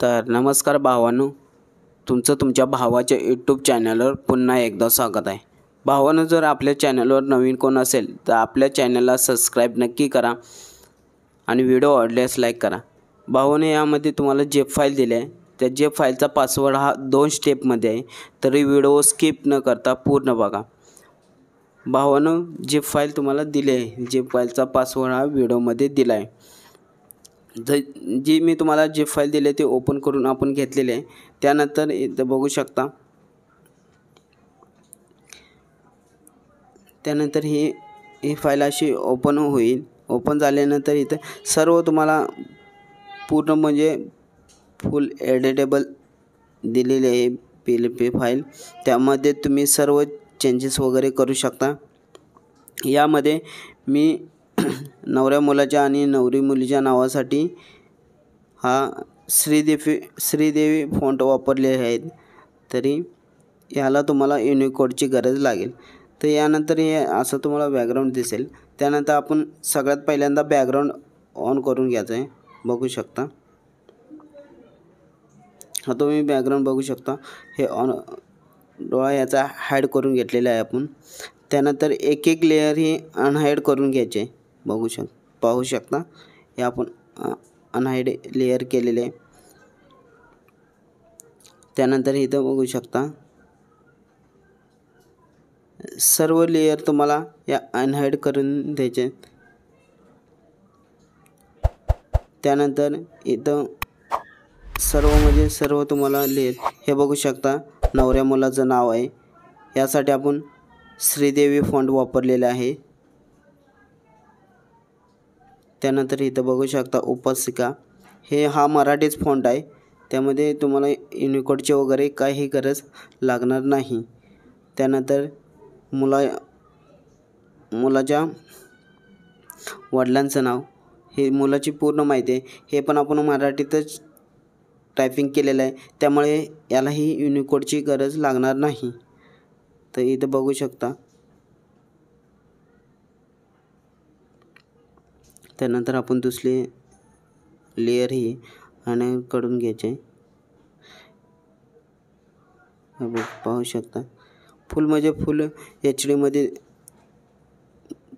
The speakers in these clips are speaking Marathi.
तर नमस्कार भावांनो, तुमचं तुमच्या भावाच्या यूट्यूब चॅनलवर पुन्हा एकदा स्वागत आहे. भावांनो, जर आपल्या चॅनलवर नवीन कोण असेल तर आपल्या चॅनलला सबस्क्राईब नक्की करा आणि व्हिडिओ आवडल्यास लाईक करा. भावांनो, यामध्ये तुम्हाला जेप फाईल दिली आहे, त्या जेप फाईलचा पासवर्ड हा 2 स्टेपमध्ये आहे, तरी व्हिडिओ स्किप न करता पूर्ण बघा. भावांनो, जेप फाईल तुम्हाला दिली आहे, जेप फाईलचा पासवर्ड हा व्हिडिओमध्ये दिला आहे. जी मी तुम्हाला जी फाईल दिली ते ओपन करून आपण घेतलेले आहे. त्यानंतर इथं बघू शकता, त्यानंतर ही फाईल अशी ओपन होईल. ओपन झाल्यानंतर इथं सर्व तुम्हाला पूर्ण म्हणजे फुल एडिटेबल दिलेले आहे PLP फाईल. त्यामध्ये तुम्ही सर्व चेंजेस वगैरे करू शकता. यामध्ये मी नवऱ्या मुलाच्या आणि नवरी मुलीच्या नावासाठी हा श्रीदेवी फॉन्ट वापरले आहेत, तरी याला तुम्हाला युनिकोडची गरज लागेल. तर यानंतर हे असं तुम्हाला बॅकग्राऊंड दिसेल. त्यानंतर आपण सगळ्यात पहिल्यांदा बॅकग्राऊंड ऑन करून घ्यायचं आहे. बघू शकता, हा तुम्ही बॅकग्राऊंड बघू शकता. हे ऑन डोळा याचा हाईड करून घेतलेला आहे आपण. त्यानंतर एक एक लेयर ही अनहाईड करून घ्यायचे. पाहू शकता हे आपण अनहाईड लेयर केलेले आहे. त्यानंतर इथं बघू शकता सर्व लेयर तुम्हाला या अनहाईड करून द्यायचे. त्यानंतर इथं सर्व तुम्हाला लेयर हे बघू शकता. नवऱ्या मुलाचं नाव आहे, यासाठी आपण श्रीदेवी फॉन्ट वापरलेला आहे. त्यानंतर इथं बघू शकता उपासिका, हा मराठीच फॉन्ट आहे, त्यामध्ये तुम्हाला युनिकोडचे वगैरे काही गरज लागणार नाही. त्यानंतर मुलाच्या वडिलांचं नाव, हे मुलाची पूर्ण माहिती आहे, हे पण आपण मराठीतच टायपिंग केलेलं आहे, त्यामुळे यालाही युनिकोडची गरज लागणार नाही. तर इथं बघू शकता. त्यानंतर आपण दुसरी लेयर ही अनहाईड करून घ्यायचे. पाहू शकता फुल म्हणजे फुल HD मध्ये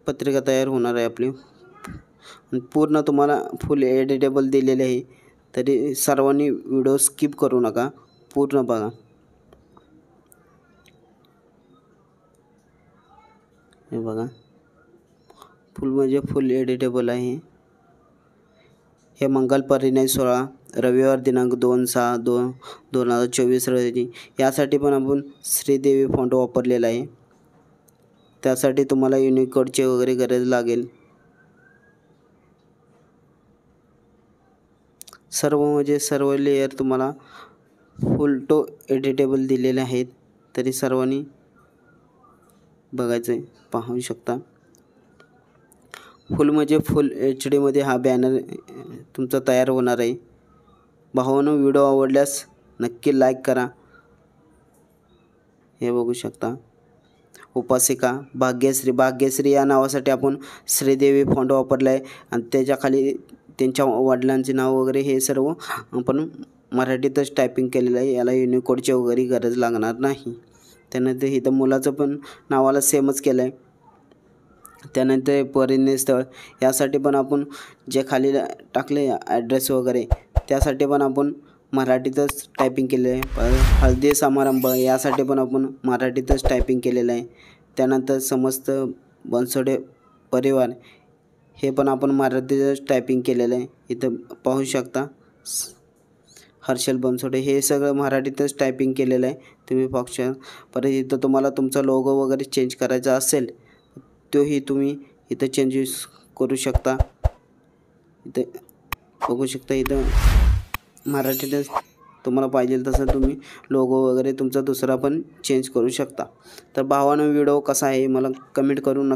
पत्रिका तयार होणार आहे आपली. पूर्ण तुम्हाला फुल एडिटेबल दिलेले आहे, तरी सर्वांनी व्हिडिओ स्किप करू नका, पूर्ण बघा. हे बघा, फुल म्हणजे फुल एडिटेबल आहे. हे मंगल परिणय सोहळा रविवार दिनांक 2/6/2024 रोजी, यासाठी पण आपण श्रीदेवी फॉन्ट वापरलेला आहे. त्यासाठी तुम्हाला युनिकोडची वगैरे गरज लागेल. सर्व लेयर तुम्हाला फुल टू एडिटेबल दिलेले आहेत, तरी सर्वांनी बघायचं आहे. पाहू शकता फुल म्हणजे फुल HD मध्ये हा बॅनर तुमचा तयार होणार आहे. भावांनो, व्हिडिओ आवडल्यास नक्की लाईक करा. हे बघू शकता उपासिका भाग्यश्री या नावासाठी आपण श्रीदेवी फॉन्ट वापरला आहे, आणि त्याच्या खाली त्यांच्या वडिलांचे नाव वगैरे हे सर्व आपण मराठीतच टायपिंग केलेलं आहे, याला युनिकोडची वगैरे गरज लागणार नाही. त्यानंतर इथं मुलाचं पण नावाला सेमच केलं आहे. त्यानंतर परिणय स्थळ, यासाठी पण आपण जे खाली टाकले ॲड्रेस वगैरे, त्यासाठी पण आपण मराठीतच टायपिंग केले आहे. हळदी समारंभ, यासाठी पण आपण मराठीतच टायपिंग केलेलं आहे. त्यानंतर समस्त बनसोडे परिवार, हे पण आपण मराठीतच टायपिंग केलेलं आहे. इथं पाहू शकता हर्षल बनसोडे, हे सगळं मराठीतच टायपिंग केलेलं आहे, तुम्ही पाहू शकता. परत इथं तुम्हाला तुमचा लोगो वगैरे चेंज करायचा असेल, तोही तुम्ही इथं चेंजेस करू शकता. इथं बघू शकता, इथं मराठीतच तुम्हाला पाहिजे तसं तुम्ही लोगो वगैरे तुमचा दुसरा पण चेंज करू शकता. तर भावांनो, व्हिडिओ कसा आहे मला कमेंट करून